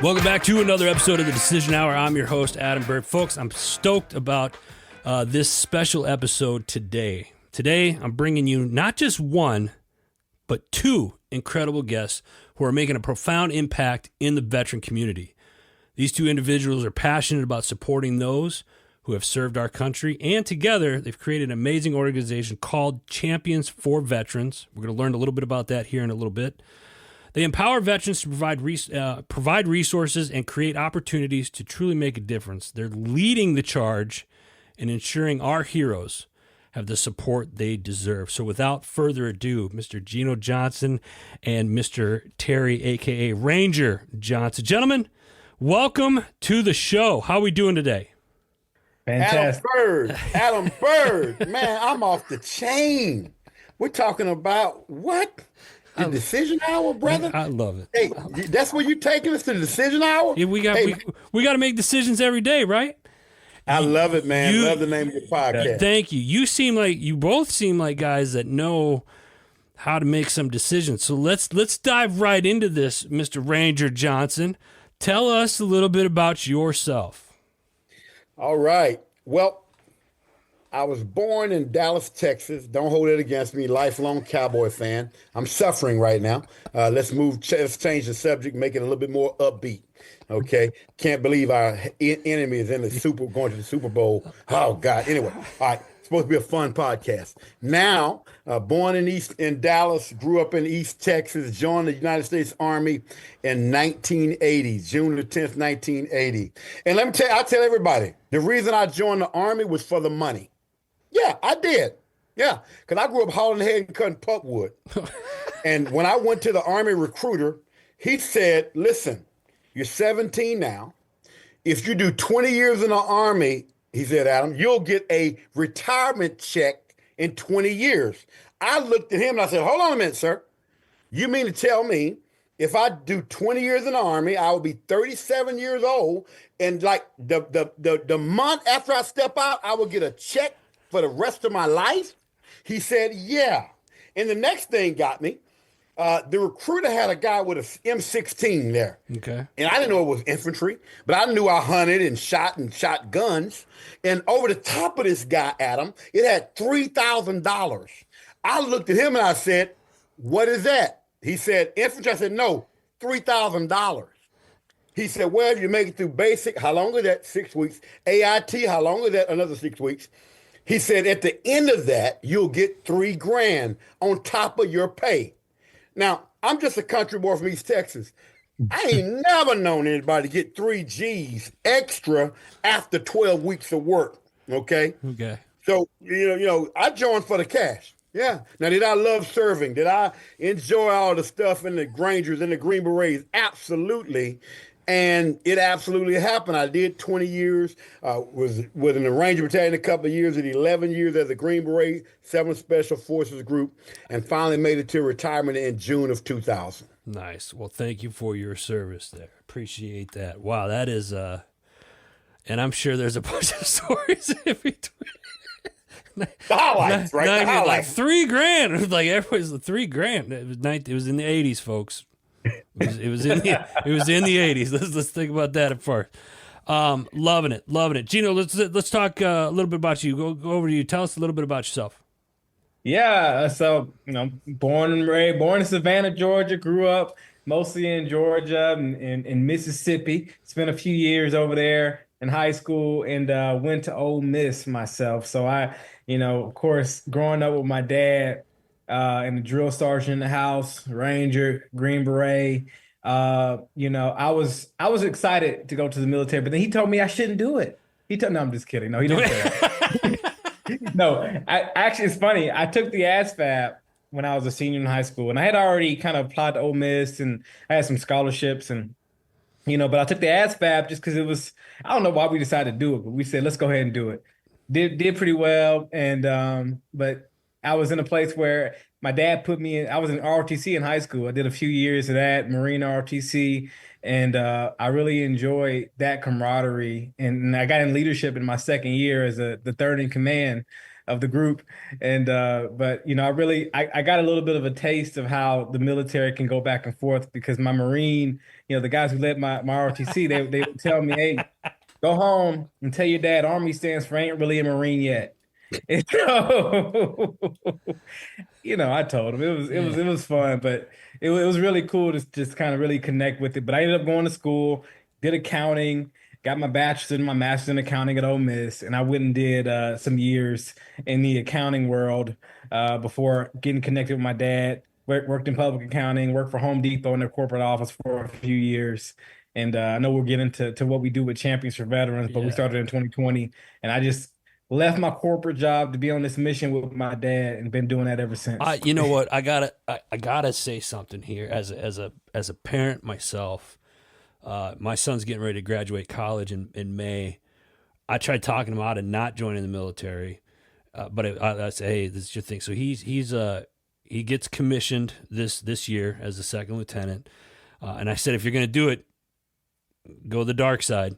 Welcome back to another episode of the Decision Hour. I'm your host, Adam Burt. Folks, I'm stoked about this special episode today. Today, I'm bringing you not just one, but two incredible guests who are making a profound impact in the veteran community. These two individuals are passionate about supporting those who have served our country, and together, they've created an amazing organization called Champions for Veterans. We're going to learn a little bit about that here in a little bit. They empower veterans to provide resources and create opportunities to truly make a difference. They're leading the charge in ensuring our heroes have the support they deserve. So without further ado, Mr. Gino Johnson and Mr. Terry, a.k.a. Ranger Johnson. Gentlemen, welcome to the show. How are we doing today? Fantastic. Adam Bird. Man, I'm off the chain. We're talking about what? The Decision Hour, brother? I love it. Hey, that's where you're taking us to the Decision Hour? Yeah, we got to make decisions every day, right? I love it, man. Love the name of your podcast. Thank you. You both seem like guys that know how to make some decisions. So let's dive right into this, Mr. Ranger Johnson. Tell us a little bit about yourself. All right. Well, I was born in Dallas, Texas. Don't hold it against me. Lifelong Cowboy fan. I'm suffering right now. Let's change the subject, make it a little bit more upbeat. Okay. Can't believe our enemy is going to the Super Bowl. Oh God. Anyway, all right. Supposed to be a fun podcast. Now, born in Dallas, grew up in East Texas, joined the United States Army in 1980, June the 10th, 1980. And let me tell you, I tell everybody, the reason I joined the Army was for the money. Yeah, I did. Yeah, because I grew up hauling hay and cutting pulpwood. And when I went to the Army recruiter, he said, listen, you're 17 now. If you do 20 years in the Army, he said, Adam, you'll get a retirement check in 20 years. I looked at him and I said, hold on a minute, sir. You mean to tell me if I do 20 years in the Army, I will be 37 years old, and like the month after I step out, I will get a check for the rest of my life? He said, yeah. And the next thing got me. The recruiter had a guy with an M16 there. Okay. And I didn't know it was infantry, but I knew I hunted and shot guns. And over the top of this guy, Adam, it had $3,000. I looked at him and I said, what is that? He said, infantry. I said, no, $3,000. He said, well, you make it through basic. How long is that? 6 weeks. AIT, how long is that? Another 6 weeks. He said, at the end of that, you'll get $3,000 on top of your pay. Now, I'm just a country boy from East Texas. I ain't never known anybody to get 3 G's extra after 12 weeks of work. Okay. Okay. So, I joined for the cash. Yeah. Now, did I love serving? Did I enjoy all the stuff in the Grangers and the Green Berets? Absolutely. And it absolutely happened. I did 20 years, was in the Ranger Battalion a couple of years, and 11 years as a Green Beret, 7th Special Forces Group, and finally made it to retirement in June of 2000. Nice. Well, thank you for your service there. Appreciate that. Wow, that is, and I'm sure there's a bunch of stories in between. The highlights, right? The highlights. Like $3,000. It was like everybody's like $3,000. It was in the 80s, folks. It was in the 80s. Let's think about that at first. Loving it. Gino, let's talk a little bit about you. Go over to you. Tell us a little bit about yourself. Yeah, so born in Savannah, Georgia. Grew up mostly in Georgia and in Mississippi. Spent a few years over there in high school, and went to Ole Miss myself. So I, of course, growing up with my dad. And the drill sergeant in the house, Ranger, Green Beret. I was excited to go to the military, but then he told me I shouldn't do it. No, I'm just kidding. No, he didn't say that. No, actually, it's funny. I took the ASVAB when I was a senior in high school, and I had already kind of applied to Ole Miss, and I had some scholarships, and but I took the ASVAB just because it was. I don't know why we decided to do it, but we said let's go ahead and do it. Did pretty well, and but. I was in a place where my dad put me in. I was in ROTC in high school. I did a few years of that, Marine ROTC, and I really enjoyed that camaraderie. And I got in leadership in my second year as the third in command of the group. And but I got a little bit of a taste of how the military can go back and forth because my Marine, the guys who led my ROTC, they would tell me, hey, go home and tell your dad Army stands for ain't really a Marine yet. And so, I told him it was fun, but it was really cool to just kind of really connect with it. But I ended up going to school, did accounting, got my bachelor's and my master's in accounting at Ole Miss, and I went and did some years in the accounting world before getting connected with my dad. Worked in public accounting, worked for Home Depot in their corporate office for a few years. And I know we'll get into what we do with Champions for Veterans, but we started in 2020, and I just left my corporate job to be on this mission with my dad, and been doing that ever since. You know what? I gotta say something here as a parent myself. My son's getting ready to graduate college in May. I tried talking him out of not joining the military, but I say, hey, this is your thing. So he gets commissioned this year as a second lieutenant, and I said, if you're gonna do it, go the dark side.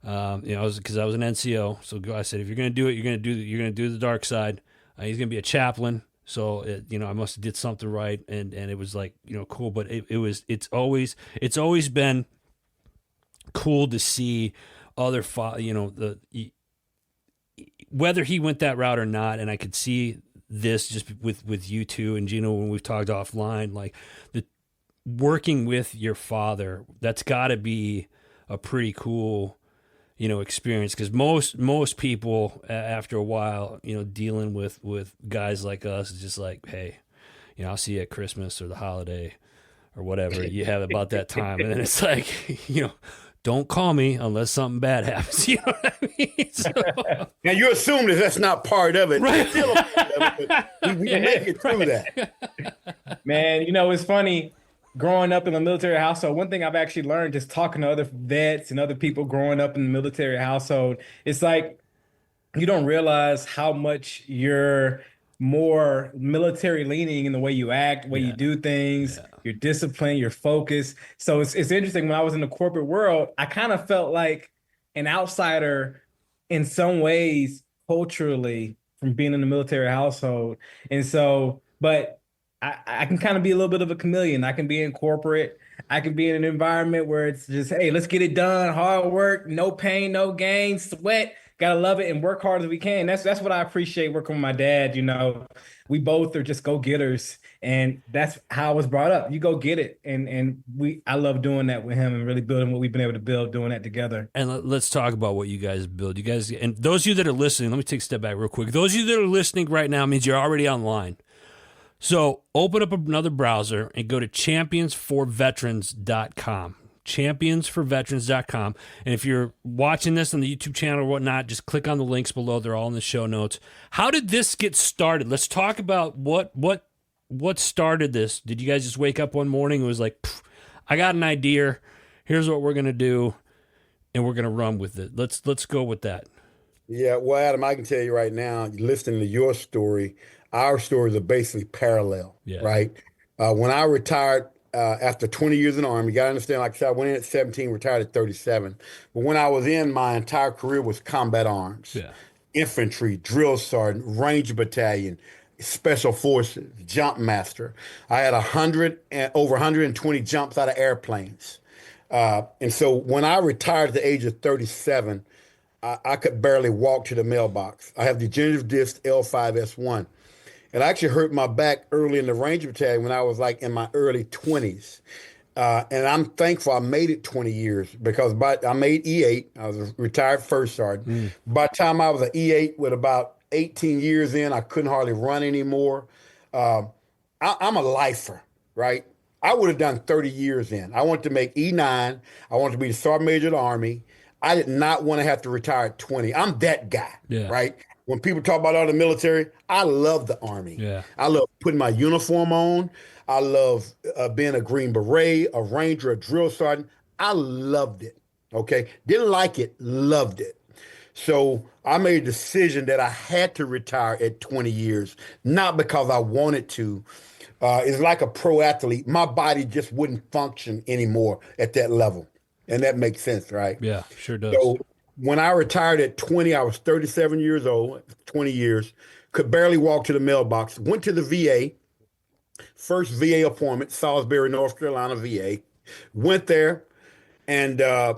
Because I was an NCO, so I said, if you're gonna do it, you're gonna do the dark side. He's gonna be a chaplain, so I must have did something right, and it was like cool. But it's always been cool to see other whether he went that route or not, and I could see this just with you two and Gino when we've talked offline, like the working with your father. That's got to be a pretty cool experience, because most people after a while dealing with guys like us is just like, hey, I'll see you at Christmas or the holiday or whatever you have about that time, and then it's like don't call me unless something bad happens. You know what I mean? So, now you assume that's not part of it, right? It's still a part of it, but we make it through that. Man, it's funny. Growing up in a military household, one thing I've actually learned just talking to other vets and other people growing up in the military household, it's like you don't realize how much you're more military leaning in the way you act, way you do things, your discipline, your focus. So it's interesting. When I was in the corporate world, I kind of felt like an outsider in some ways culturally from being in the military household. And so, but I can kind of be a little bit of a chameleon. I can be in corporate. I can be in an environment where it's just, hey, let's get it done. Hard work, no pain, no gain, sweat. Gotta love it and work hard as we can. That's what I appreciate working with my dad. We both are just go-getters, and that's how I was brought up. You go get it, and I love doing that with him and really building what we've been able to build, doing that together. And let's talk about what you guys build. You guys, and those of you that are listening, let me take a step back real quick. Those of you that are listening right now means you're already online. So open up another browser and go to championsforveterans.com. championsforveterans.com. And if you're watching this on the YouTube channel or whatnot, just click on the links below. They're all in the show notes. How did this get started? Let's talk about what started this. Did you guys just wake up one morning and was like, I got an idea. Here's what we're going to do, and we're going to run with it. Let's go with that. Yeah, well, Adam, I can tell you right now, listening to your story, our stories are basically parallel, right? When I retired after 20 years in the Army, you got to understand, like I said, I went in at 17, retired at 37. But when I was in, my entire career was combat arms, infantry, drill sergeant, Ranger Battalion, Special Forces, jump master. I had over 120 jumps out of airplanes. And so when I retired at the age of 37, I could barely walk to the mailbox. I have degenerative disc L5S1. And I actually hurt my back early in the Ranger Battalion when I was like in my early 20s. And I'm thankful I made it 20 years because I made E8. I was a retired first sergeant. By the time I was an E8 with about 18 years in, I couldn't hardly run anymore. I'm a lifer, right? I would have done 30 years in. I wanted to make E9. I wanted to be the Sergeant Major of the Army. I did not want to have to retire at 20. I'm that guy, right? When people talk about all the military, I love the Army. I love putting my uniform on. I love being a Green Beret, a Ranger, a drill sergeant. I loved it, okay? Didn't like it, loved it. So I made a decision that I had to retire at 20 years, not because I wanted to. It's like a pro athlete. My body just wouldn't function anymore at that level. And that makes sense, right? Yeah, sure does. So when I retired at 20, I was 37 years old, 20 years. could barely walk to the mailbox. Went to the VA, first VA appointment, Salisbury, North Carolina VA. Went there, and I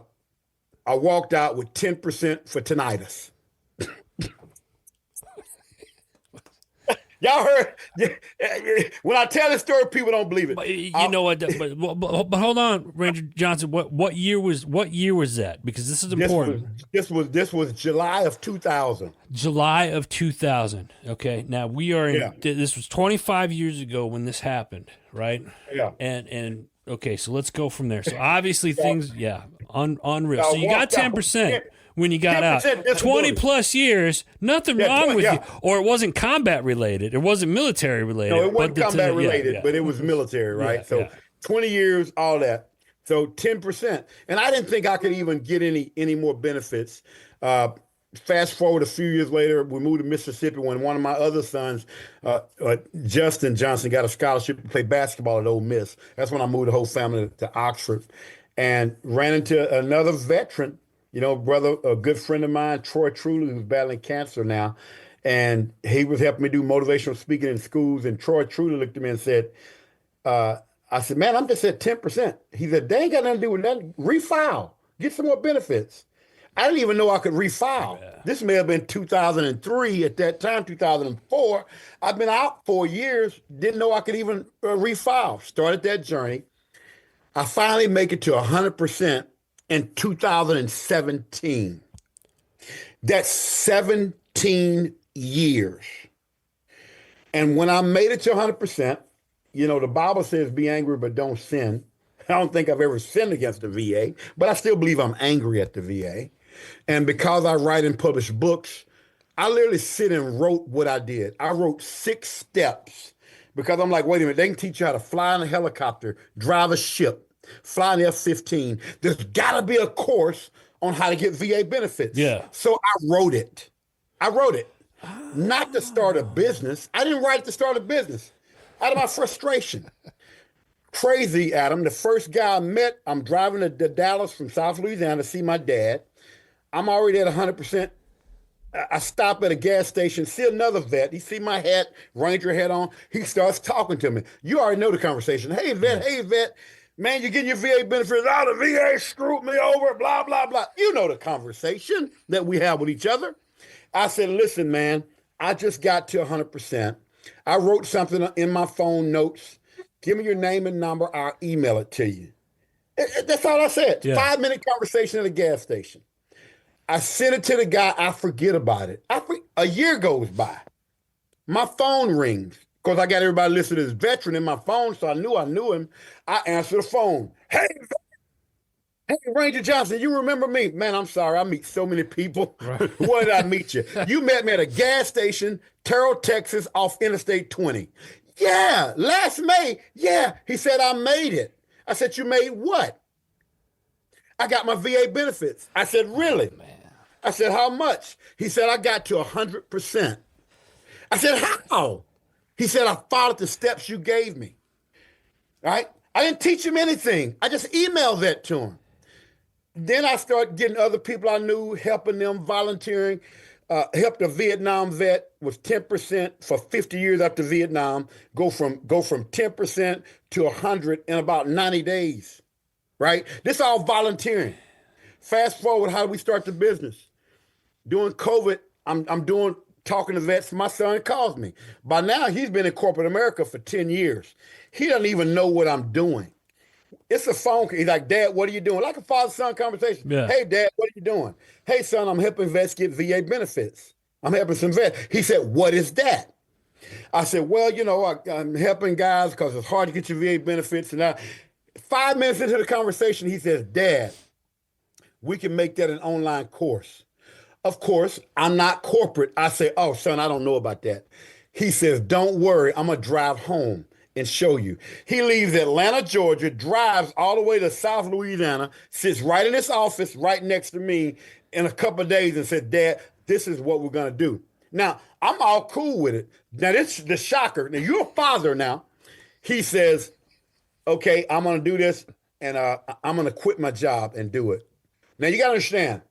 walked out with 10% for tinnitus. Y'all heard? When I tell this story, people don't believe it. But you know what? But hold on, Ranger Johnson. What year was that? Because this is important. This was July of 2000. July of 2000. Okay. Now we are in. This was 25 years ago when this happened, right? Yeah. And okay, so let's go from there. So obviously things, unreal. So you got 10%. When you got out, 20 plus years, nothing wrong with you. Or it wasn't combat related. It wasn't military related. No, it wasn't combat related, but it was military, right? 20 years, all that. So 10%. And I didn't think I could even get any more benefits. Fast forward a few years later, we moved to Mississippi when one of my other sons, Justin Johnson, got a scholarship to play basketball at Ole Miss. That's when I moved the whole family to Oxford and ran into another veteran. Brother, a good friend of mine, Troy Truly, who's battling cancer now, and he was helping me do motivational speaking in schools. And Troy Truly looked at me and said, I said, man, I'm just at 10%. He said, they ain't got nothing to do with that. Refile. Get some more benefits. I didn't even know I could refile. Yeah. This may have been 2003 at that time, 2004. I've been out 4 years, didn't know I could even refile. Started that journey. I finally make it to 100%. In 2017. That's 17 years. And when I made it to 100%, the Bible says be angry, but don't sin. I don't think I've ever sinned against the VA, but I still believe I'm angry at the VA. And because I write and publish books, I literally sit and wrote what I did. I wrote 6 steps because I'm like, wait a minute, they can teach you how to fly in a helicopter, drive a ship, fly an F-15. There's got to be a course on how to get VA benefits. Yeah. So I wrote it. Not to start a business. I didn't write it to start a business. Out of my frustration. Crazy, Adam. The first guy I met, I'm driving to Dallas from South Louisiana to see my dad. I'm already at 100%. I stop at a gas station, see another vet. He see my hat, Ranger hat on. He starts talking to me. You already know the conversation. Hey, vet. Man, you're getting your VA benefits. Oh, the VA screwed me over, blah, blah, blah. You know the conversation that we have with each other. I said, listen, man, I just got to 100%. I wrote something in my phone notes. Give me your name and number. I'll email it to you. That's all I said. Yeah. 5-minute conversation at a gas station. I sent it to the guy. I forget about it. A year goes by. My phone rings. Because I got everybody listed as veteran in my phone, so I knew him. I answer the phone. Hey, Ranger Johnson, you remember me? Man, I'm sorry. I meet so many people. Right. Where did I meet you? You met me at a gas station, Terrell, Texas, off Interstate 20. Yeah, last May. Yeah, he said, I made it. I said, you made what? I got my VA benefits. I said, really? Man. I said, how much? He said, I got to 100%. I said, how? He said, I followed the steps you gave me. All right? I didn't teach him anything. I just emailed that to him. Then I started getting other people I knew, helping them, volunteering. Helped a Vietnam vet with 10% for 50 years after Vietnam, go from 10% to 100 in about 90 days, right? This all volunteering. Fast forward, how do we start the business? During COVID, I'm talking to vets. My son calls me. By now, he's been in corporate America for 10 years. He doesn't even know what I'm doing. It's a phone call. He's like, Dad, what are you doing? Like a father-son conversation. Yeah. Hey, Dad, what are you doing? Hey, son, I'm helping vets get VA benefits. I'm helping some vets. He said, what is that? I said, well, I'm helping guys because it's hard to get your VA benefits. And 5 minutes into the conversation, he says, Dad, we can make that an online course. Of course, I'm not corporate. I say, oh, son, I don't know about that. He says, don't worry. I'm going to drive home and show you. He leaves Atlanta, Georgia, drives all the way to South Louisiana, sits right in his office right next to me in a couple of days and said, Dad, this is what we're going to do. Now, I'm all cool with it. Now, this is the shocker. Now, you're a father now. He says, okay, I'm going to do this, and I'm going to quit my job and do it. Now, you got to understand,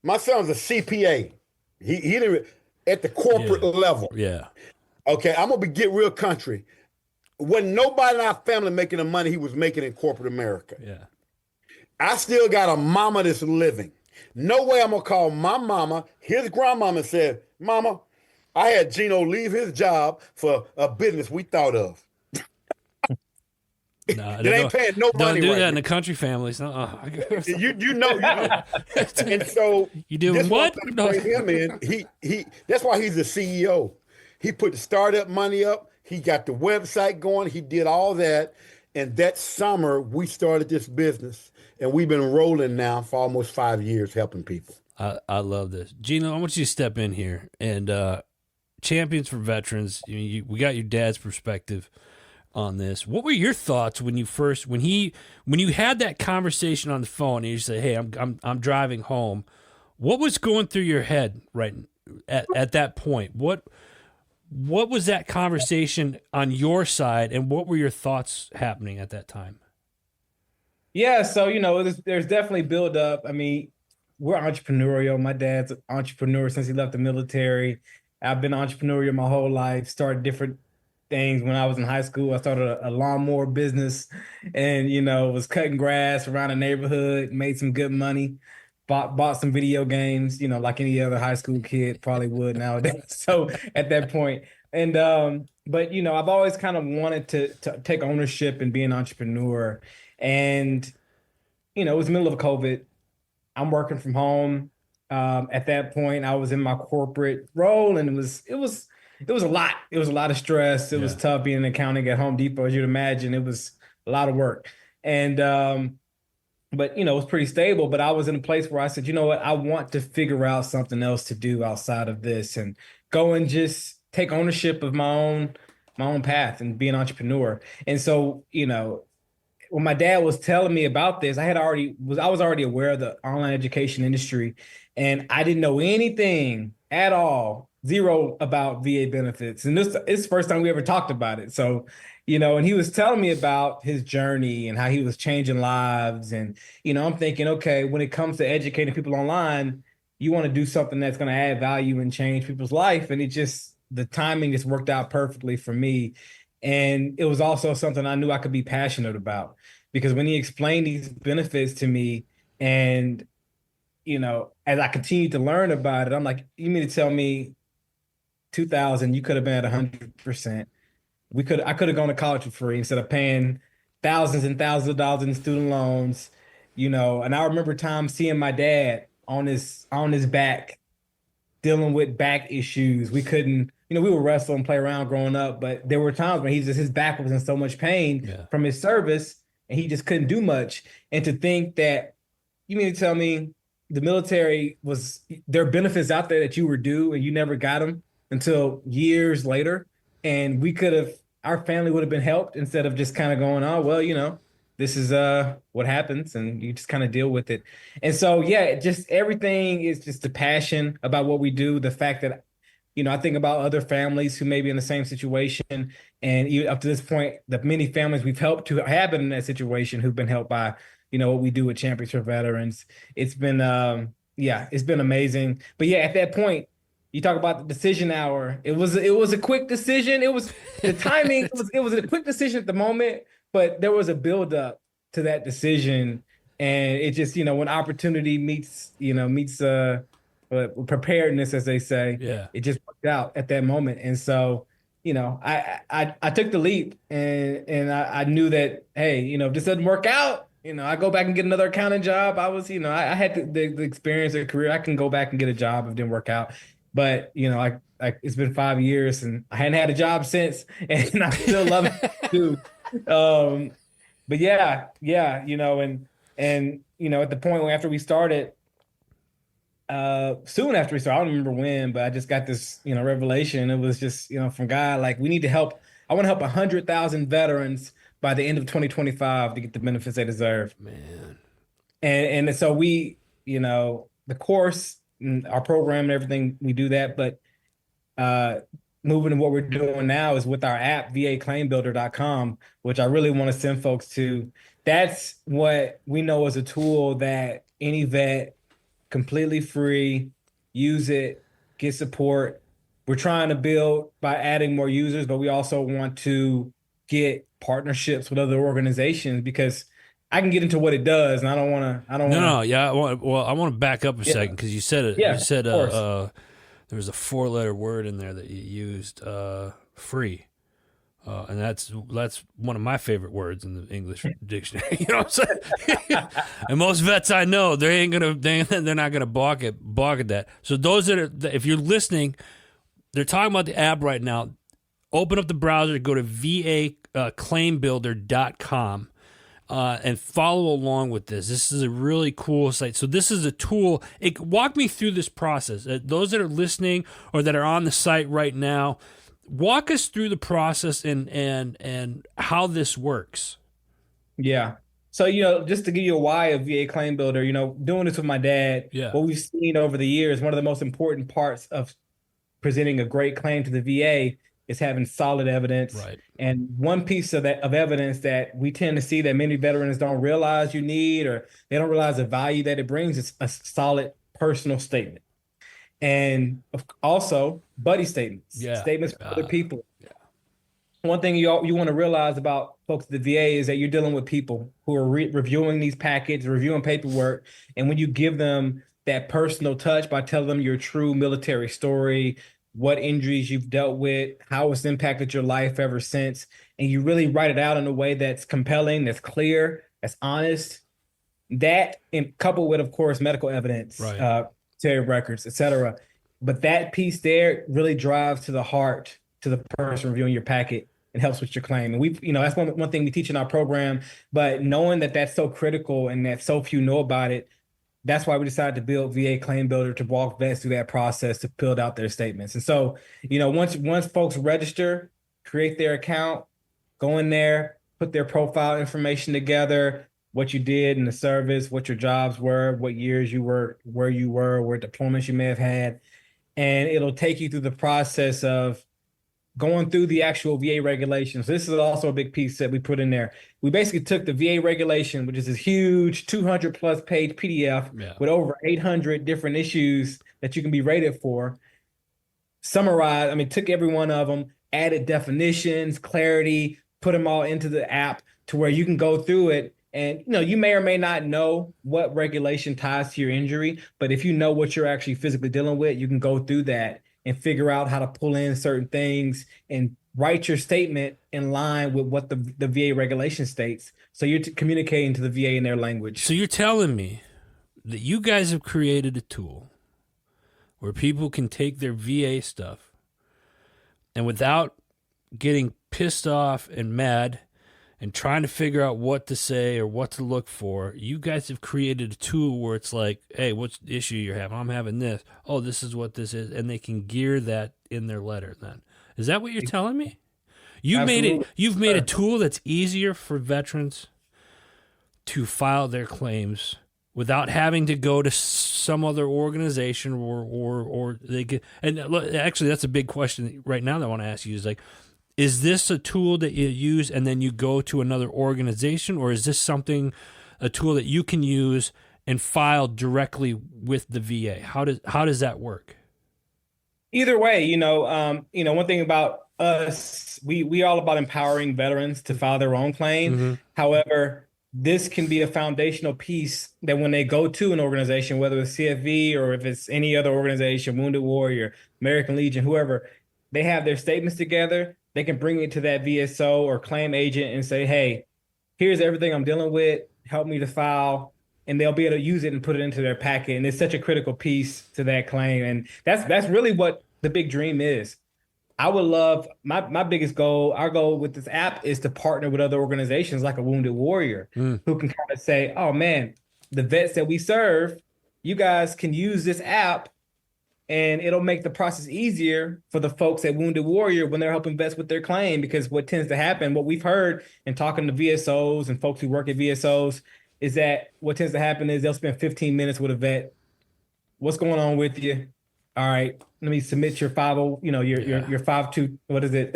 my son's a CPA. He didn't. at the corporate Yeah. level. Yeah. Okay, I'm gonna get real country. When nobody in our family making the money he was making in corporate America. Yeah. I still got a mama that's living. No way I'm gonna call my mama, his grandmama, and said, Mama, I had Gino leave his job for a business we thought of. No, That ain't paying no don't money do right that in now. the country families. You know, and so You this doing one what? thing to No. bring him in. He that's why he's the CEO. He put the startup money up. He got the website going. He did all that. And that summer we started this business, and we've been rolling now for almost 5 years helping people. I love this. Gino, I want you to step in here and champions for veterans. We got your dad's perspective on this. What were your thoughts when you had that conversation on the phone and you said, "Hey, I'm driving home." What was going through your head right at that point? What was that conversation on your side, and what were your thoughts happening at that time? Yeah, so there's definitely build up. I mean, we're entrepreneurial. My dad's an entrepreneur since he left the military. I've been entrepreneurial my whole life. Started different things when I was in high school. I started a lawnmower business, and was cutting grass around the neighborhood. Made some good money. Bought some video games. Like any other high school kid probably would nowadays. So at that point, and but I've always kind of wanted to take ownership and be an entrepreneur. And it was the middle of COVID. I'm working from home. At that point, I was in my corporate role, and it was a lot. It was a lot of stress. It was Yeah. tough being an accounting at Home Depot, as you'd imagine. It was a lot of work, and but it was pretty stable. But I was in a place where I said, you know what, I want to figure out something else to do outside of this, and go and just take ownership of my own path and be an entrepreneur. And so, when my dad was telling me about this, I was already aware of the online education industry, and I didn't know anything at all, zero, about VA benefits. And this is the first time we ever talked about it. So, and he was telling me about his journey and how he was changing lives. And, I'm thinking, okay, when it comes to educating people online, you want to do something that's going to add value and change people's life. And the timing just worked out perfectly for me. And it was also something I knew I could be passionate about, because when he explained these benefits to me, and as I continued to learn about it, I'm like, you mean to tell me 2000 you could have been at 100%? I could have gone to college for free instead of paying thousands and thousands of dollars in student loans. And I remember times seeing my dad on his back, dealing with back issues. We couldn't, we would wrestle and play around growing up, but there were times when his back was in so much pain Yeah. from his service, and he just couldn't do much. And to think that, you mean to tell me the military there are benefits out there that you were due and you never got them until years later, and our family would have been helped, instead of just kind of going, oh, well, this is what happens, and you just kind of deal with it. And so, yeah, just everything is just the passion about what we do. The fact that, I think about other families who may be in the same situation, and even up to this point, the many families we've helped to have been in that situation who've been helped by, what we do with Champions for Veterans. It's been, yeah, it's been amazing. But yeah, at that point, you talk about the decision hour. It was a quick decision. It was the timing. It was a quick decision at the moment, but there was a build up to that decision, and it just, when opportunity meets preparedness, as they say, Yeah. it just worked out at that moment. And so, I took the leap, and I knew that, hey, if this doesn't work out, I go back and get another accounting job. I was, I had the experience, the career. I can go back and get a job if it didn't work out. But, it's been 5 years, and I hadn't had a job since, and I still love it too. But yeah, at the point where after we started, soon after we started, I don't remember when, but I just got this, revelation. It was just, from God, like, we need to help. I want to help 100,000 veterans by the end of 2025 to get the benefits they deserve. Man. And so we, the course, and our program and everything, we do that. But moving to what we're doing now is with our app, vaclaimbuilder.com, which I really want to send folks to. That's what we know as a tool that any vet, completely free, use it, get support, we're trying to build by adding more users, but we also want to get partnerships with other organizations because I can get into what it does, and I don't want to. I don't No, want no, to. yeah. I want to back up a Yeah, second because you said it. You yeah, said of course. there was a 4-letter word in there that you used, free. And that's one of my favorite words in the English dictionary. You know what I'm saying? And most vets I know, they're not gonna balk at that. So those that are, if you're listening, they're talking about the app right now. Open up the browser, go to vaclaimbuilder.com. And follow along with this. This is a really cool site. So this is a tool. Walk me through this process. Those that are listening or that are on the site right now, walk us through the process and how this works. Yeah. So, just to give you a why of VA Claim Builder, doing this with my dad, Yeah. what we've seen over the years, one of the most important parts of presenting a great claim to the VA is having solid evidence. Right. And one piece of evidence that we tend to see that many veterans don't realize you need, or they don't realize the value that it brings, is a solid personal statement. And also buddy statements, Yeah. statements for other people. Yeah. One thing you want to realize about folks at the VA is that you're dealing with people who are reviewing these packets, reviewing paperwork. And when you give them that personal touch by telling them your true military story, what injuries you've dealt with, how it's impacted your life ever since, and you really write it out in a way that's compelling, that's clear, that's honest, that, and coupled with, of course, medical evidence, Right. records, etc. But that piece there really drives to the heart, to the person reviewing your packet, and helps with your claim. And that's one thing we teach in our program. But knowing that that's so critical and that so few know about it, that's why we decided to build VA Claim Builder to walk vets through that process to build out their statements. And so, once folks register, create their account, go in there, put their profile information together, what you did in the service, what your jobs were, what years you were, where you were, where deployments you may have had, and it'll take you through the process of going through the actual VA regulations. This is also a big piece that we put in there. We basically took the VA regulation, which is this huge 200 plus page PDF with over 800 different issues that you can be rated for. Took every one of them, added definitions, clarity, put them all into the app to where you can go through it. And, you may or may not know what regulation ties to your injury, but if you know what you're actually physically dealing with, you can go through that and figure out how to pull in certain things and write your statement in line with what the VA regulation states. So you're communicating to the VA in their language. So you're telling me that you guys have created a tool where people can take their VA stuff and without getting pissed off and mad and trying to figure out what to say or what to look for, you guys have created a tool where it's like, hey, what's the issue you're having? I'm having this. Oh, this is what this is. And they can gear that in their letter then. Is that what you're telling me? You've made a tool that's easier for veterans to file their claims without having to go to some other organization or they get. And actually, that's a big question right now that I want to ask you is like, is this a tool that you use and then you go to another organization, or is this a tool that you can use and file directly with the VA? How does that work? Either way, one thing about us, we all about empowering veterans to file their own claim. Mm-hmm. However, this can be a foundational piece that when they go to an organization, whether it's CFV or if it's any other organization, Wounded Warrior, American Legion, whoever, they have their statements together. They can bring it to that VSO or claim agent and say, hey, here's everything I'm dealing with. Help me to file. And they'll be able to use it and put it into their packet. And it's such a critical piece to that claim. And that's really what the big dream is. I would love, my biggest goal, our goal with this app is to partner with other organizations like a Wounded Warrior who can kind of say, oh man, the vets that we serve, you guys can use this app and it'll make the process easier for the folks at Wounded Warrior when they're helping vets with their claim. Because what tends to happen, what we've heard in talking to VSOs and folks who work at VSOs, is that what tends to happen is they'll spend 15 minutes with a vet. What's going on with you? All right, let me submit your 50, your 52, what is it?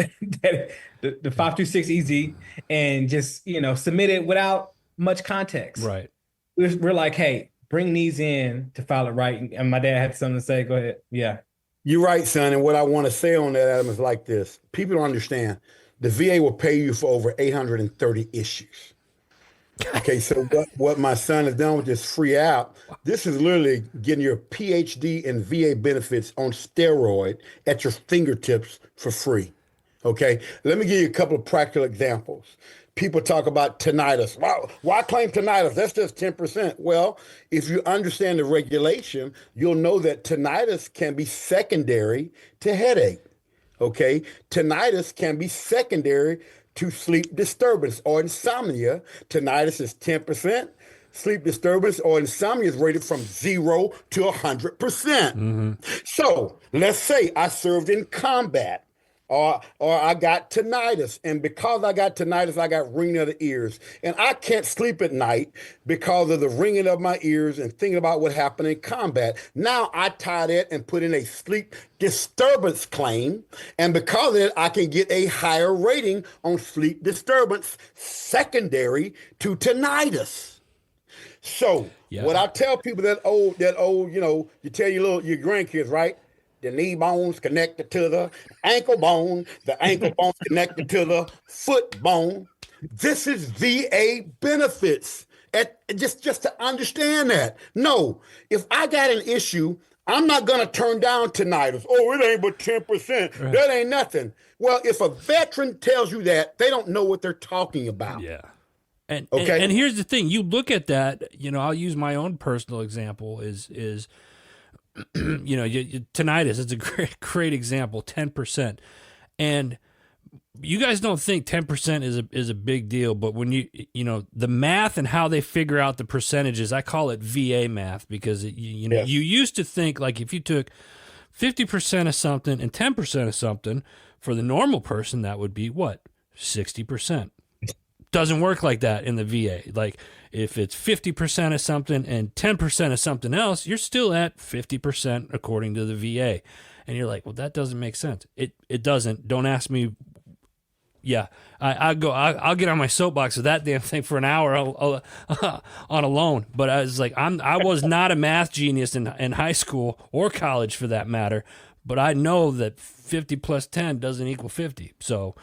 the 526 EZ, and just, submit it without much context. Right. We're like, hey, bring these in to file it right. And my dad had something to say. Go ahead. Yeah. You're right, son. And what I want to say on that, Adam, is like this. People don't understand. The VA will pay you for over 830 issues. Okay, so what my son has done with this free app, this is literally getting your PhD and VA benefits on steroid at your fingertips for free. Okay, let me give you a couple of practical examples. People talk about tinnitus. Why claim tinnitus? That's just 10%. Well, if you understand the regulation, you'll know that tinnitus can be secondary to headache. Okay, tinnitus can be secondary to sleep disturbance or insomnia. Tinnitus is 10%. Sleep disturbance or insomnia is rated from 0 to 100%. So let's say I served in combat. Or I got tinnitus, and because I got tinnitus, I got ringing of the ears, and I can't sleep at night because of the ringing of my ears and thinking about what happened in combat. Now I tie that and put in a sleep disturbance claim, and because of it, I can get a higher rating on sleep disturbance secondary to tinnitus. So what I tell people that old, you tell your grandkids, right? The knee bones connected to the ankle bones connected to the foot bone. This is VA benefits. Just to understand that. No, if I got an issue, I'm not going to turn down tinnitus. Oh, it ain't but 10%. Right. That ain't nothing. Well, if a veteran tells you that, they don't know what they're talking about. Yeah. And here's the thing. You look at that, I'll use my own personal example is tinnitus is a great example, 10%. And you guys don't think 10% is a big deal, but when the math and how they figure out the percentages, I call it VA math because you used to think like if you took 50% of something and 10% of something for the normal person, that would be what? 60%. Doesn't work like that in the VA. Like if it's 50% of something and 10% of something else, you're still at 50% according to the VA. And you're like, well, that doesn't make sense. It doesn't. Don't ask me. Yeah, I'll get on my soapbox of that damn thing for an hour on a loan. But I was like, I was not a math genius in high school or college for that matter. But I know that 50 plus 10 doesn't equal 50. So.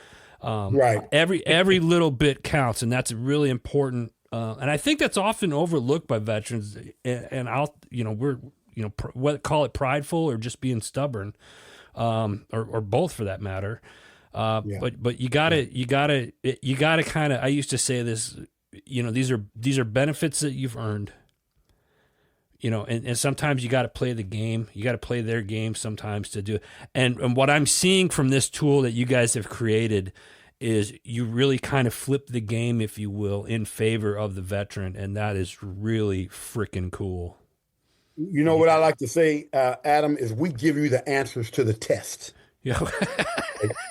Right. Every little bit counts, and that's really important. And I think that's often overlooked by veterans. And call it prideful or just being stubborn, or both for that matter. But you gotta kind of. I used to say this. These are benefits that you've earned. And sometimes you got to play the game. You got to play their game sometimes to do it. And what I'm seeing from this tool that you guys have created is you really kind of flip the game, if you will, in favor of the veteran. And that is really freaking cool. You know what I like to say, Adam, is we give you the answers to the test. Yeah.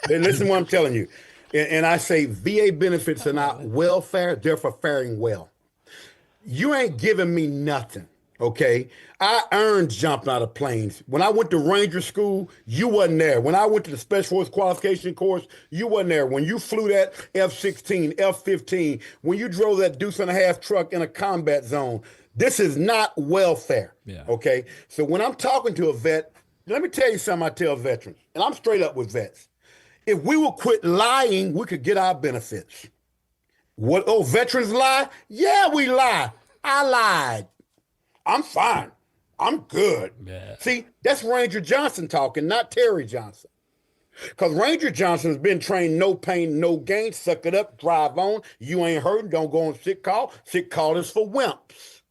Hey, listen to what I'm telling you. And I say VA benefits are not welfare, they're for faring well. You ain't giving me nothing. Okay, I earned jumping out of planes. When I went to Ranger School, you wasn't there. When I went to the Special Force Qualification Course, you wasn't there. When you flew that F-16, F-15, when you drove that deuce and a half truck in a combat zone, this is not welfare. Yeah. Okay, so when I'm talking to a vet, let me tell you something I tell veterans, and I'm straight up with vets. If we will quit lying, we could get our benefits. What? Oh, veterans lie? Yeah, we lie. I lied. I'm fine. I'm good. Yeah. See, that's Ranger Johnson talking, not Terry Johnson. Because Ranger Johnson has been trained no pain, no gain, suck it up, drive on. You ain't hurting, don't go on sick call. Sick call is for wimps.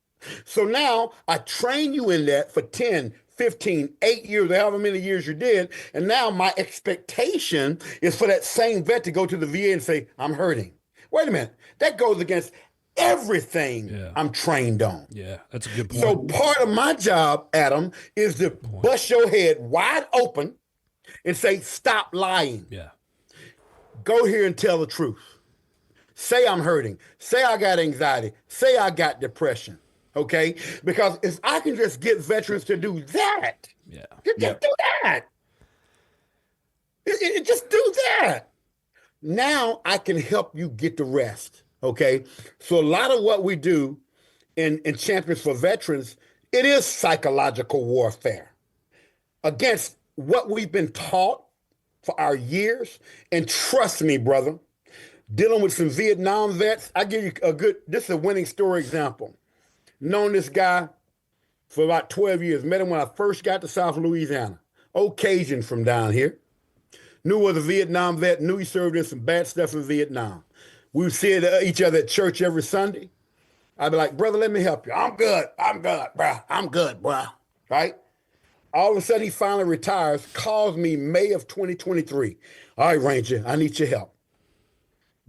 So now I train you in that for 10, 15, 8 years, however many years you did. And now my expectation is for that same vet to go to the VA and say, I'm hurting. Wait a minute. That goes against everything I'm trained on. Yeah, that's a good point. So part of my job, Adam, is to bust your head wide open and say, stop lying. Yeah. Go here and tell the truth. Say I'm hurting. Say I got anxiety. Say I got depression. Okay? Because if I can just get veterans to do that, just do that. Just do that. Now I can help you get the rest. Okay, so a lot of what we do in Champions for Veterans, it is psychological warfare against what we've been taught for our years. And trust me, brother, dealing with some Vietnam vets, I give you this is a winning story example. Known this guy for about 12 years. Met him when I first got to South Louisiana. Old Cajun from down here. Knew was a Vietnam vet, knew he served in some bad stuff in Vietnam. We would see each other at church every Sunday. I'd be like, brother, let me help you. I'm good, bro. I'm good, bro. Right? All of a sudden, he finally retires, calls me May of 2023. All right, Ranger, I need your help.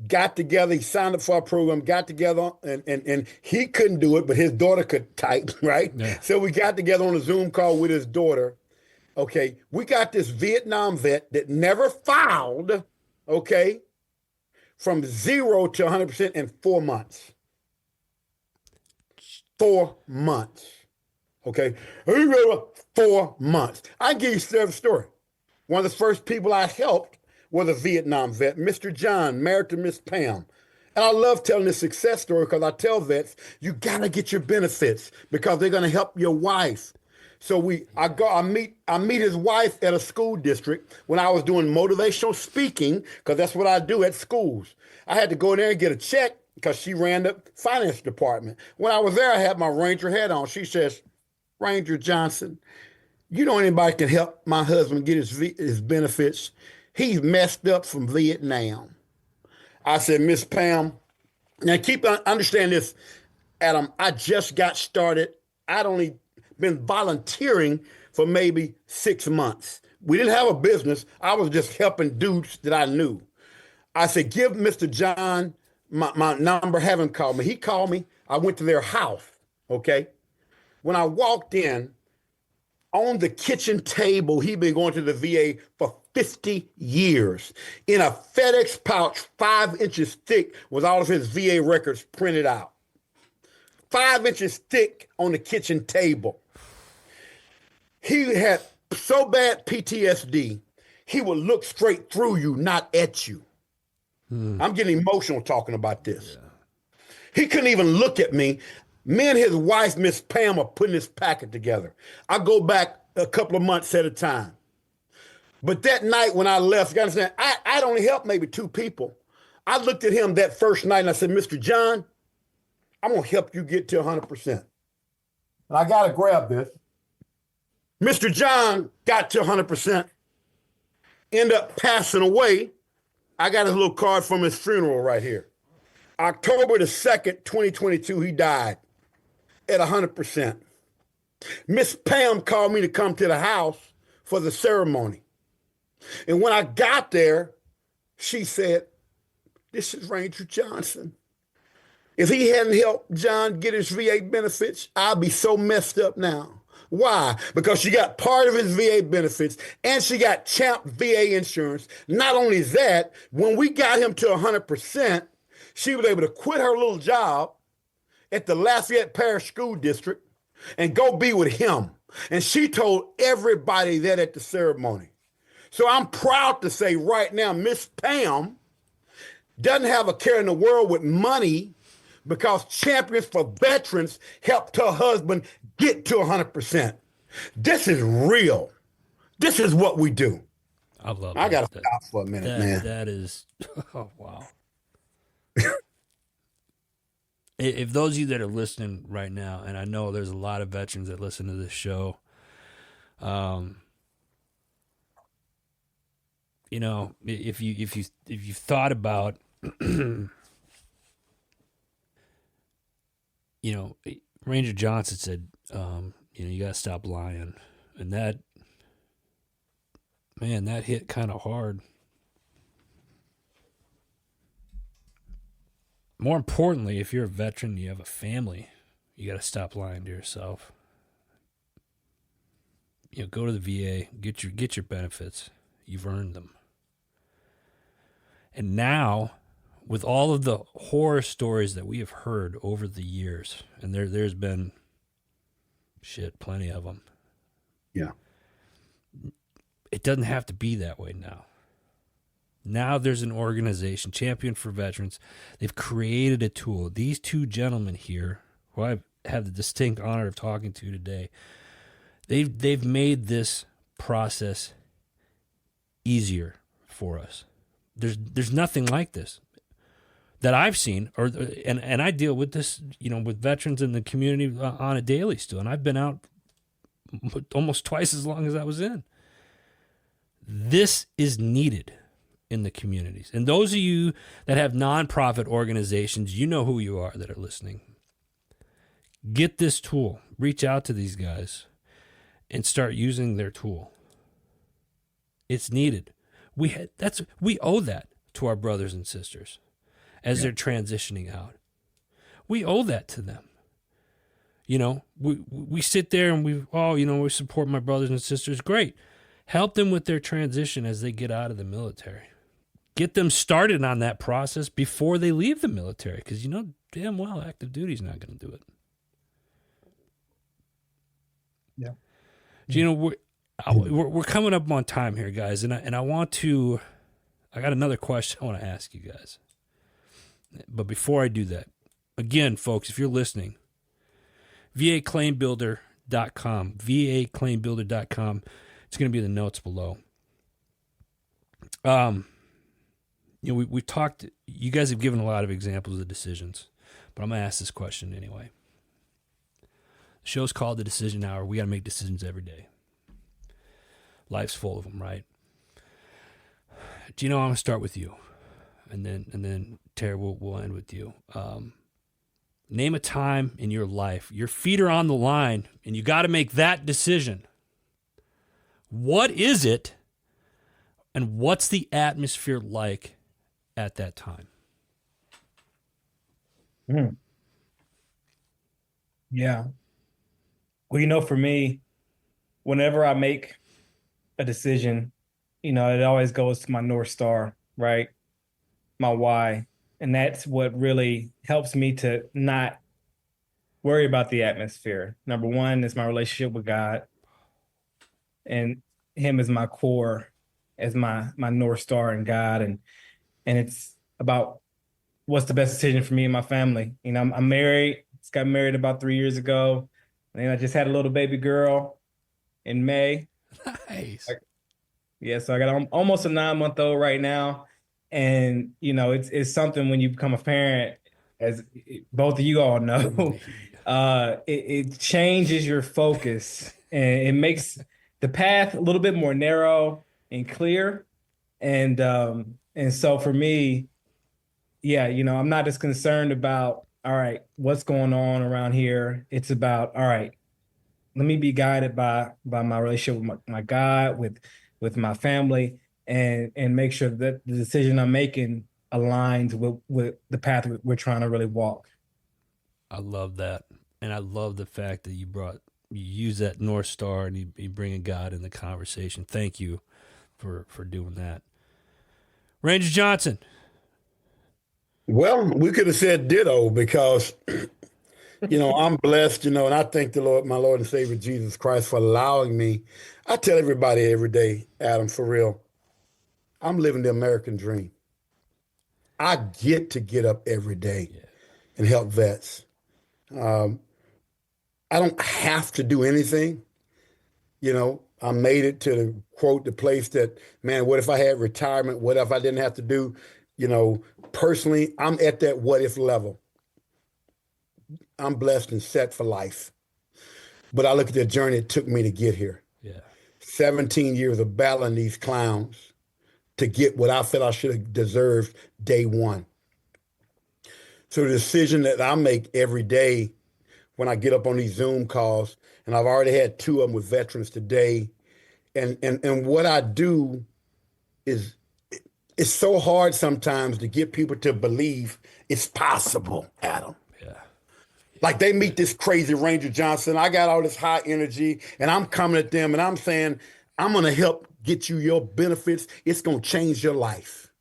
Got together, he signed up for our program, got together, and he couldn't do it, but his daughter could type, right? Yeah. So we got together on a Zoom call with his daughter. Okay, we got this Vietnam vet that never filed, okay, from 0 to 100% in 4 months. 4 months. Okay, 4 months. I give you the story. One of the first people I helped was a Vietnam vet, Mr. John, married to Miss Pam. And I love telling this success story because I tell vets, you gotta get your benefits because they're gonna help your wife. So I meet his wife at a school district when I was doing motivational speaking, because that's what I do at schools. I had to go in there and get a check because she ran the finance department. When I was there, I had my Ranger hat on. She says, Ranger Johnson, you know anybody can help my husband get his benefits? He's messed up from Vietnam. I said, Miss Pam, now understand this, Adam, I just got started. I'd only been volunteering for maybe 6 months. We didn't have a business. I was just helping dudes that I knew. I said, give Mr. John my number, have him call me. He called me. I went to their house, okay? When I walked in, on the kitchen table, he'd been going to the VA for 50 years. In a FedEx pouch, 5 inches thick, with all of his VA records printed out. 5 inches thick on the kitchen table. He had so bad PTSD, he would look straight through you, not at you. I'm getting emotional talking about this. Yeah. He couldn't even look at me. Me and his wife, Miss Pam, are putting this packet together. I go back a couple of months at a time. But that night when I left, you understand, I'd only helped maybe 2 people. I looked at him that first night and I said, Mr. John, I'm going to help you get to 100%. And I got to grab this. Mr. John got to 100%, ended up passing away. I got his little card from his funeral right here. October the 2nd, 2022, he died at 100%. Miss Pam called me to come to the house for the ceremony. And when I got there, she said, this is Ranger Johnson. If he hadn't helped John get his VA benefits, I'd be so messed up now. Why? Because she got part of his VA benefits and she got Champ VA insurance. Not only that, when we got him to 100%, she was able to quit her little job at the Lafayette Parish School District and go be with him. And she told everybody that at the ceremony. So I'm proud to say right now, Miss Pam doesn't have a care in the world with money because Champions for Veterans helped her husband get to 100%. This is real. This is what we do. I love I got to stop for a minute, man. That is, oh, wow. If those of you that are listening right now, and I know there's a lot of veterans that listen to this show, you know, if you thought about, you know, Ranger Johnson said, you know, you got to stop lying, and that, man, that hit kind of hard. More importantly, if you're a veteran, you have a family, you got to stop lying to yourself. You know, go to the VA, get your benefits. You've earned them. And now, with all of the horror stories that we have heard over the years, and there's been plenty of them. Yeah. It doesn't have to be that way now. Now there's an organization, Champion for Veterans. They've created a tool. These 2 gentlemen here, who I have the distinct honor of talking to today, they've made this process easier for us. There's nothing like this that I've seen, and I deal with this, with veterans in the community on a daily still, and I've been out almost twice as long as I was in. This is needed in the communities. And those of you that have nonprofit organizations, you know who you are that are listening. Get this tool. Reach out to these guys and start using their tool. It's needed. We owe that to our brothers and sisters as they're transitioning out. We owe that to them. We sit there and we support my brothers and sisters. Great. Help them with their transition as they get out of the military. Get them started on that process before they leave the military, because damn well active duty is not going to do it. Yeah. Gino, we're coming up on time here, guys, and I got another question I want to ask you guys. But before I do that, again, folks, if you're listening, VAClaimBuilder.com, VAClaimBuilder.com. It's going to be in the notes below. We talked, you guys have given a lot of examples of decisions, but I'm going to ask this question anyway. The show's called The Decision Hour. We got to make decisions every day. Life's full of them, right? Gino, I'm going to start with you. And then Terry, we'll end with you. Name a time in your life. Your feet are on the line, and you got to make that decision. What is it, and what's the atmosphere like at that time? Yeah. Well, for me, whenever I make a decision, it always goes to my North Star, right? My why. And that's what really helps me to not worry about the atmosphere. Number one is my relationship with God, and him as my core, as my North Star and God. And it's about what's the best decision for me and my family. I'm married. Just got married about 3 years ago. And I just had a little baby girl in May. Nice. So I got almost a 9-month-old right now. And, it's something when you become a parent, as both of you all know, it changes your focus, and it makes the path a little bit more narrow and clear. And so for me, I'm not as concerned about, all right, what's going on around here. It's about, all right, let me be guided by my relationship with my God, with my family, and make sure that the decision I'm making aligns with the path we're trying to really walk. I love that. And I love the fact that you use that North Star and you bring God in the conversation. Thank you for doing that. Ranger Johnson. Well, we could have said ditto because, I'm blessed, and I thank the Lord, my Lord and Savior, Jesus Christ, for allowing me. I tell everybody every day, Adam, for real, I'm living the American dream. I get to get up every day and help vets. I don't have to do anything. I made it to the place that, man, what if I had retirement? What if I didn't have to do, personally, I'm at that what if level. I'm blessed and set for life. But I look at the journey it took me to get here. Yeah. 17 years of battling these clowns to get what I felt I should have deserved day one. So the decision that I make every day when I get up on these Zoom calls, and I've already had 2 of them with veterans today, and what I do is, it's so hard sometimes to get people to believe it's possible, Adam. Yeah. Like they meet this crazy Ranger Johnson. I got all this high energy, and I'm coming at them and I'm saying, I'm going to help get you your benefits. It's going to change your life.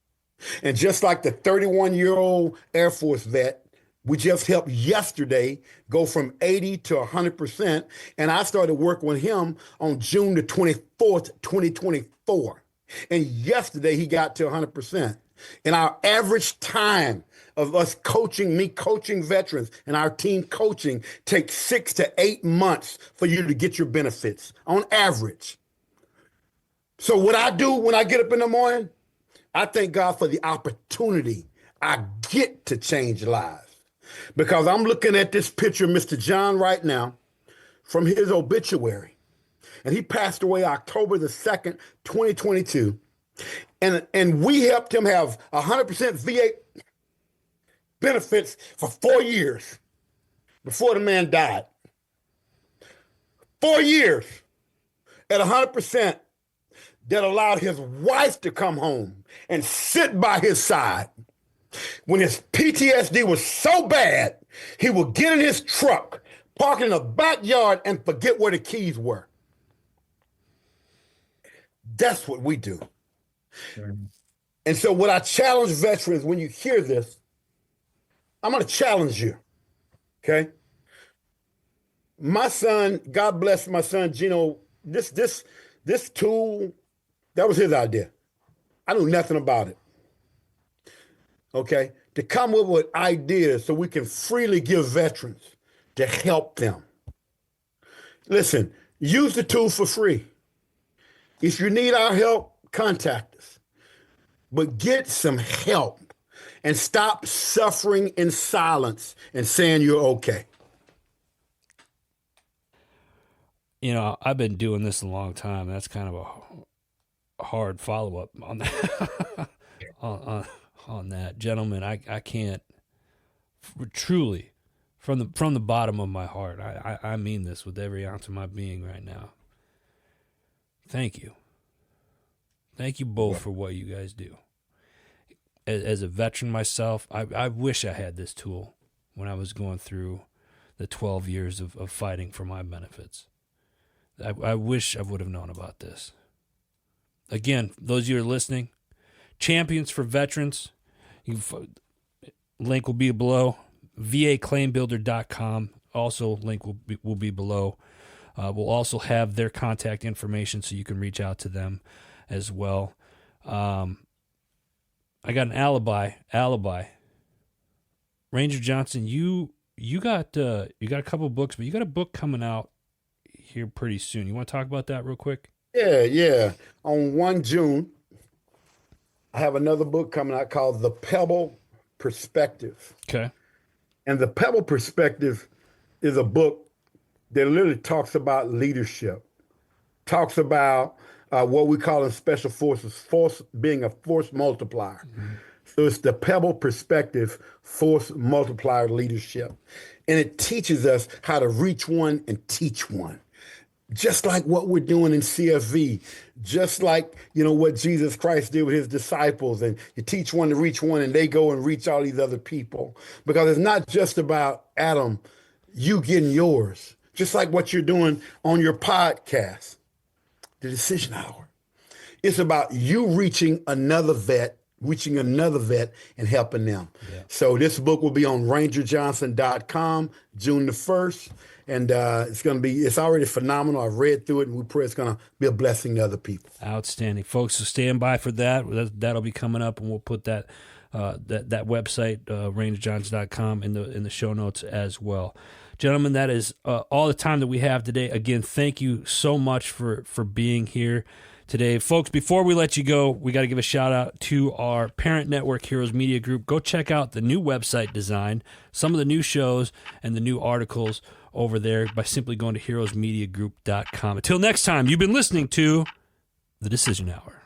And just like the 31-year-old Air Force vet, we just helped yesterday go from 80 to 100%. And I started working with him on June the 24th, 2024. And yesterday he got to 100%. And our average time of us coaching veterans and our team coaching takes 6 to 8 months for you to get your benefits on average. So what I do when I get up in the morning, I thank God for the opportunity I get to change lives. Because I'm looking at this picture of Mr. John right now from his obituary. And he passed away October the 2nd, 2022. And we helped him have 100% VA benefits for 4 years before the man died. 4 years at 100% that allowed his wife to come home and sit by his side. When his PTSD was so bad, he would get in his truck, park in the backyard, and forget where the keys were. That's what we do. Sure. And so what I challenge veterans, when you hear this, I'm going to challenge you, okay? My son, God bless my son, Gino, this tool, that was his idea. I knew nothing about it, okay? To come up with ideas so we can freely give veterans to help them. Listen, use the tool for free. If you need our help, contact us. But get some help and stop suffering in silence and saying you're okay. You know, I've been doing this a long time. That's kind of a hard follow-up on that. on that. Gentlemen, I can't truly, from the bottom of my heart, I mean this with every ounce of my being right now. Thank you. Thank you both for what you guys do. As a veteran myself, I wish I had this tool when I was going through the 12 years of fighting for my benefits. I wish I would have known about this. Again, those of you who are listening, Champions for Veterans, link will be below, vaclaimbuilder.com. Also, link will be below. We'll also have their contact information so you can reach out to them as well. I got an alibi. Ranger Johnson, you got a couple of books, but you got a book coming out here pretty soon. You want to talk about that real quick? Yeah. On 1 June, I have another book coming out called The Pebble Perspective. Okay. And The Pebble Perspective is a book that literally talks about leadership, talks about what we call in special forces, being a force multiplier. Mm-hmm. So it's the Pebble Perspective, force multiplier leadership. And it teaches us how to reach one and teach one. Just like what we're doing in CFV, just like, what Jesus Christ did with his disciples, and you teach one to reach one and they go and reach all these other people. Because it's not just about, Adam, you getting yours. Just like what you're doing on your podcast, The Decision Hour. It's about you reaching another vet and helping them. Yeah. So this book will be on rangerjohnson.com, June the 1st. And it's already phenomenal. I've read through it, and we pray it's going to be a blessing to other people. Outstanding. Folks, so stand by for that. That'll be coming up, and we'll put that website, rangerjohnson.com, in the show notes as well. Gentlemen, that is all the time that we have today. Again, thank you so much for being here today. Folks, before we let you go, we got to give a shout out to our parent network, Heroes Media Group. Go check out the new website design, some of the new shows, and the new articles over there by simply going to heroesmediagroup.com. Until next time, you've been listening to The Decision Hour.